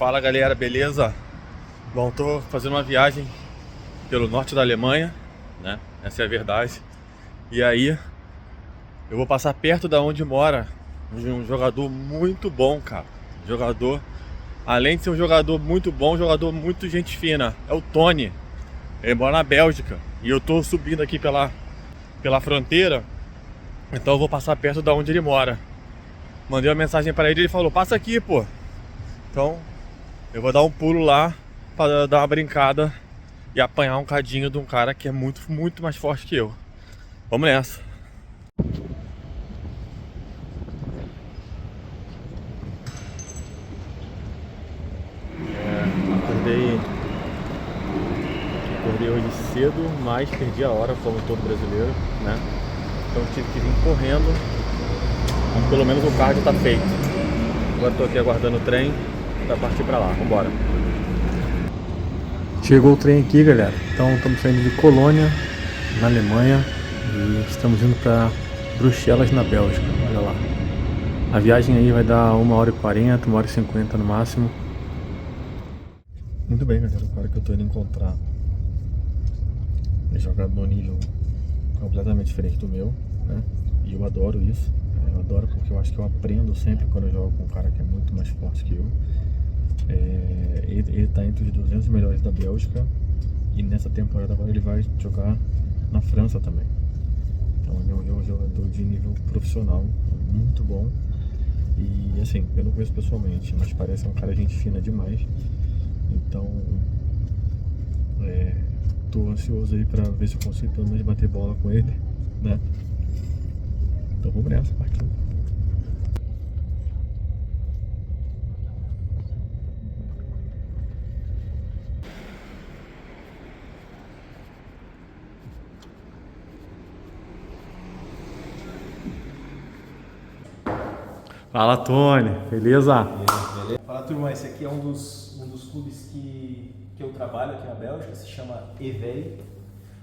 Fala galera, beleza? Bom, tô fazendo uma viagem pelo norte da Alemanha, né? Essa é a verdade. E aí, eu vou passar perto da onde mora um jogador muito bom, cara. Jogador, além de ser um jogador muito bom, um jogador muito gente fina. É o Tony. Ele mora na Bélgica. E eu tô subindo aqui pela fronteira. Então eu vou passar perto da onde ele mora. Mandei uma mensagem pra ele e ele falou: passa aqui, pô. Então eu vou dar um pulo lá pra dar uma brincada e apanhar um cadinho de um cara que é muito, muito mais forte que eu. Vamos nessa. Acordei hoje cedo, mas perdi a hora, como todo brasileiro, né? Então tive que vir correndo, mas pelo menos o cardio tá feito. Agora tô aqui aguardando o trem pra partir pra lá, vambora. Chegou o trem aqui, galera. Então estamos saindo de Colônia, na Alemanha, e estamos indo para Bruxelas, na Bélgica. Olha lá. A viagem aí vai dar 1h40, 1h50 no máximo. Muito bem, galera. O cara que eu tô indo encontrar é jogador nível completamente diferente do meu, né? E eu adoro isso. Eu adoro porque eu acho que eu aprendo sempre quando eu jogo com um cara que é muito mais forte que eu. Ele está entre os 200 melhores da Bélgica e nessa temporada agora ele vai jogar na França também. Então ele é um jogador de nível profissional, muito bom. E assim, eu não conheço pessoalmente, mas parece um cara gente fina demais. Então tô ansioso aí pra ver se eu consigo pelo menos bater bola com ele, né? Então vamos nessa, partiu. Fala, Tony, beleza? Beleza. Fala, turma, esse aqui é um dos clubes que eu trabalho aqui na Bélgica, se chama EVEI.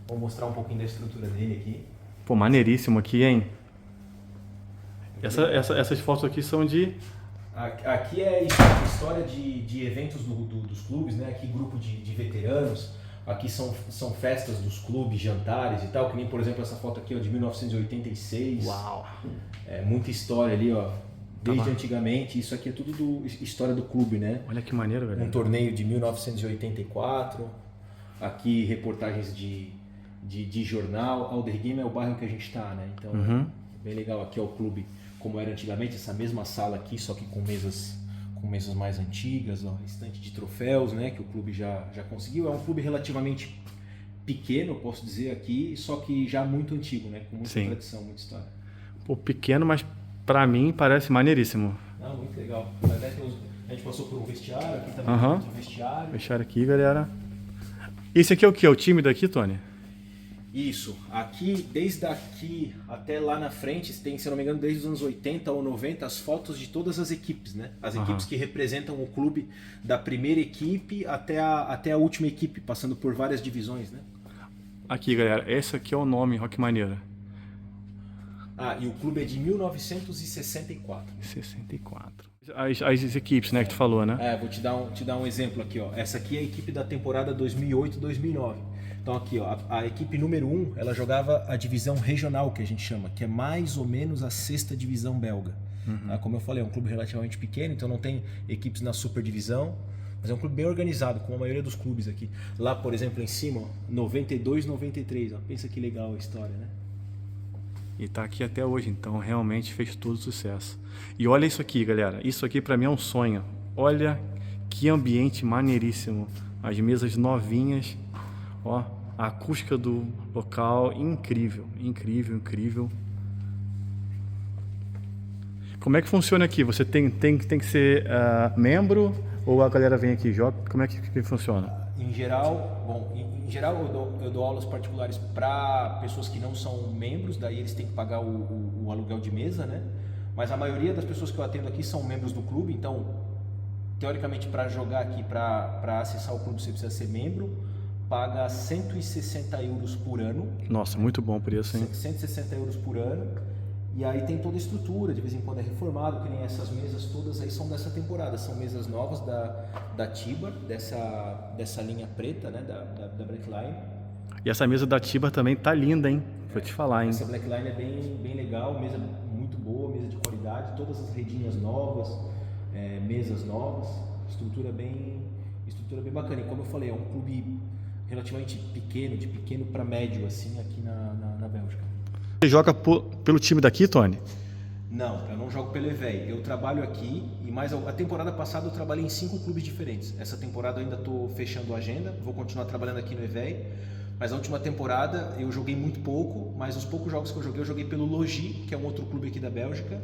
Vou mostrar um pouquinho da estrutura dele aqui. Pô, maneiríssimo aqui, hein? Essas fotos aqui são de... Aqui é história de eventos dos clubes, né? Aqui grupo de veteranos. Aqui são festas dos clubes, jantares e tal, que nem, por exemplo, essa foto aqui, ó, de 1986. Uau! É muita história ali, ó. Desde antigamente, isso aqui é tudo história do clube, né? Olha que maneiro, velho. Um torneio de 1984, aqui reportagens de jornal. Alderghem é o bairro que a gente está, né? Então, bem legal. Aqui é o clube como era antigamente, essa mesma sala aqui, só que com mesas mais antigas, ó, estante de troféus, né? Que o clube já conseguiu. É um clube relativamente pequeno, posso dizer aqui, só que já muito antigo, né? Com muita tradição, muita história. Pô, pequeno, mas pra mim parece maneiríssimo. Não, muito legal. A gente passou por um vestiário, aqui também tem um vestiário. Vestiário aqui, galera. Esse aqui é o que? É o time daqui, Tony? Isso. Aqui, desde aqui até lá na frente, tem, se não me engano, desde os anos 80 ou 90, as fotos de todas as equipes, né? As equipes que representam o clube, da primeira equipe até a última equipe, passando por várias divisões, né? Aqui, galera. Esse aqui é o nome, ó que maneiro. E o clube é de 1964. 64. As equipes, né, que tu falou, né? Vou te dar um exemplo aqui, ó. Essa aqui é a equipe da temporada 2008-2009. Então aqui, ó, a equipe número 1, ela jogava a divisão regional, que a gente chama, que é mais ou menos a 6ª divisão belga. Como eu falei, é um clube relativamente pequeno, então não tem equipes na super divisão, mas é um clube bem organizado, como a maioria dos clubes aqui. Lá, por exemplo, em cima, ó, 92-93, ó. Pensa que legal a história, né? E tá aqui até hoje, então realmente fez todo sucesso. E olha isso aqui, galera. Isso aqui pra mim é um sonho. Olha que ambiente maneiríssimo. As mesas novinhas, ó, a acústica do local, incrível, incrível, incrível. Como é que funciona aqui? Você tem que ser membro ou a galera vem aqui e joga? Como é que funciona? Em geral, eu dou aulas particulares para pessoas que não são membros, daí eles têm que pagar o aluguel de mesa, né? Mas a maioria das pessoas que eu atendo aqui são membros do clube, então, teoricamente, para jogar aqui, para acessar o clube, você precisa ser membro, paga 160 euros por ano. Nossa, muito bom o preço, hein? 160 euros por ano. E aí tem toda a estrutura, de vez em quando é reformado, que nem essas mesas todas aí são dessa temporada, são mesas novas da Tibar, dessa linha preta, né, da Blackline. E essa mesa da Tibar também tá linda, hein? Vou te falar, hein? Essa Blackline é bem legal, mesa muito boa, mesa de qualidade, todas as redinhas novas, mesas novas, estrutura bem bacana. E como eu falei, é um clube relativamente pequeno, de pequeno para médio, assim, aqui na Bélgica. Você joga pelo time daqui, Tony? Não, eu não jogo pelo EVEI. Eu trabalho aqui e a temporada passada eu trabalhei em 5 clubes diferentes. Essa temporada eu ainda estou fechando a agenda, vou continuar trabalhando aqui no EVEI. Mas a última temporada eu joguei muito pouco, mas os poucos jogos que eu joguei pelo Logi, que é um outro clube aqui da Bélgica.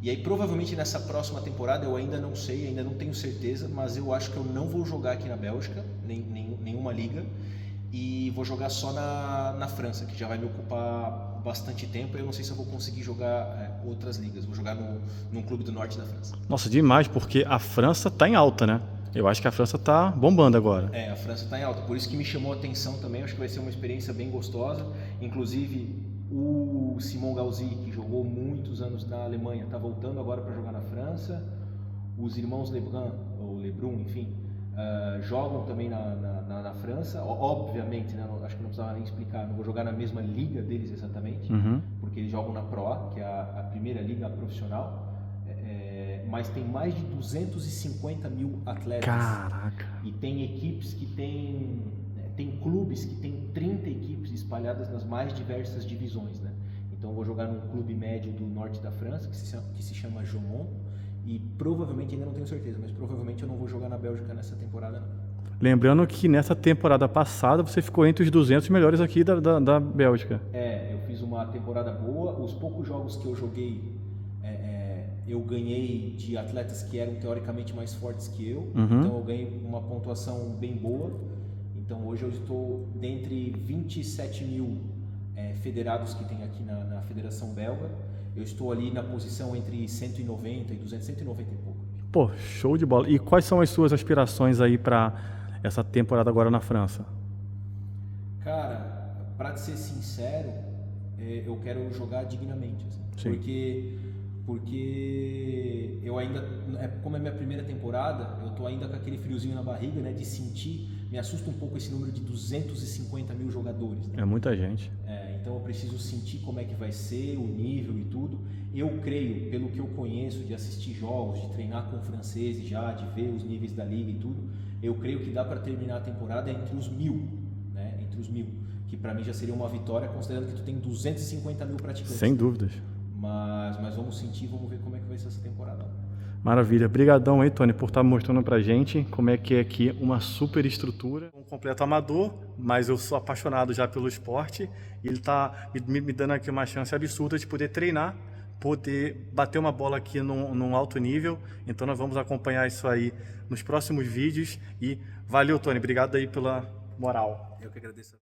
E aí provavelmente nessa próxima temporada eu ainda não sei, ainda não tenho certeza, mas eu acho que eu não vou jogar aqui na Bélgica, nenhuma liga. E vou jogar só na França, que já vai me ocupar bastante tempo. Eu não sei se eu vou conseguir jogar outras ligas. Vou jogar num clube do norte da França. Nossa, demais, porque a França tá em alta, né? Eu acho que a França tá bombando agora. A França tá em alta. Por isso que me chamou a atenção também. Acho que vai ser uma experiência bem gostosa. Inclusive, o Simon Gauzy, que jogou muitos anos na Alemanha, tá voltando agora para jogar na França. Os irmãos Lebrun, ou Lebrun, enfim, jogam também na França, obviamente, né, acho que não precisava nem explicar, não vou jogar na mesma liga deles exatamente, porque eles jogam na Pro A, que é a primeira liga profissional, mas tem mais de 250 mil atletas. Caraca! E tem equipes que tem clubes que tem 30 equipes espalhadas nas mais diversas divisões, né? Então eu vou jogar num clube médio do norte da França, que se chama Jaumont. E provavelmente, ainda não tenho certeza, mas provavelmente eu não vou jogar na Bélgica nessa temporada não. Lembrando que nessa temporada passada você ficou entre os 200 melhores aqui da Bélgica. Eu fiz uma temporada boa. Os poucos jogos que eu joguei, eu ganhei de atletas que eram teoricamente mais fortes que eu. Então eu ganhei uma pontuação bem boa. Então hoje eu estou dentre 27 mil federados que tem aqui na Federação Belga. Eu estou ali na posição entre 190 e 200, 190 e pouco. Pô, show de bola. E quais são as suas aspirações aí para essa temporada agora na França? Cara, para te ser sincero, eu quero jogar dignamente, assim, porque eu ainda, como é minha primeira temporada, eu tô ainda com aquele friozinho na barriga, né, de sentir. Me assusta um pouco esse número de 250 mil jogadores, né? É muita gente. Então eu preciso sentir como é que vai ser, o nível e tudo. Eu creio, pelo que eu conheço, de assistir jogos, de treinar com franceses já, de ver os níveis da liga e tudo, eu creio que dá para terminar a temporada entre os 1000, né? Entre os 1000, que para mim já seria uma vitória, considerando que tu tem 250 mil praticantes. Sem dúvidas. Mas vamos sentir, vamos ver como é que vai ser essa temporada. Maravilha. Obrigadão aí, Tony, por estar mostrando pra gente como é que é aqui uma super estrutura. Um completo amador, mas eu sou apaixonado já pelo esporte e ele tá me dando aqui uma chance absurda de poder treinar, poder bater uma bola aqui num alto nível. Então nós vamos acompanhar isso aí nos próximos vídeos e valeu, Tony. Obrigado aí pela moral. Eu que agradeço.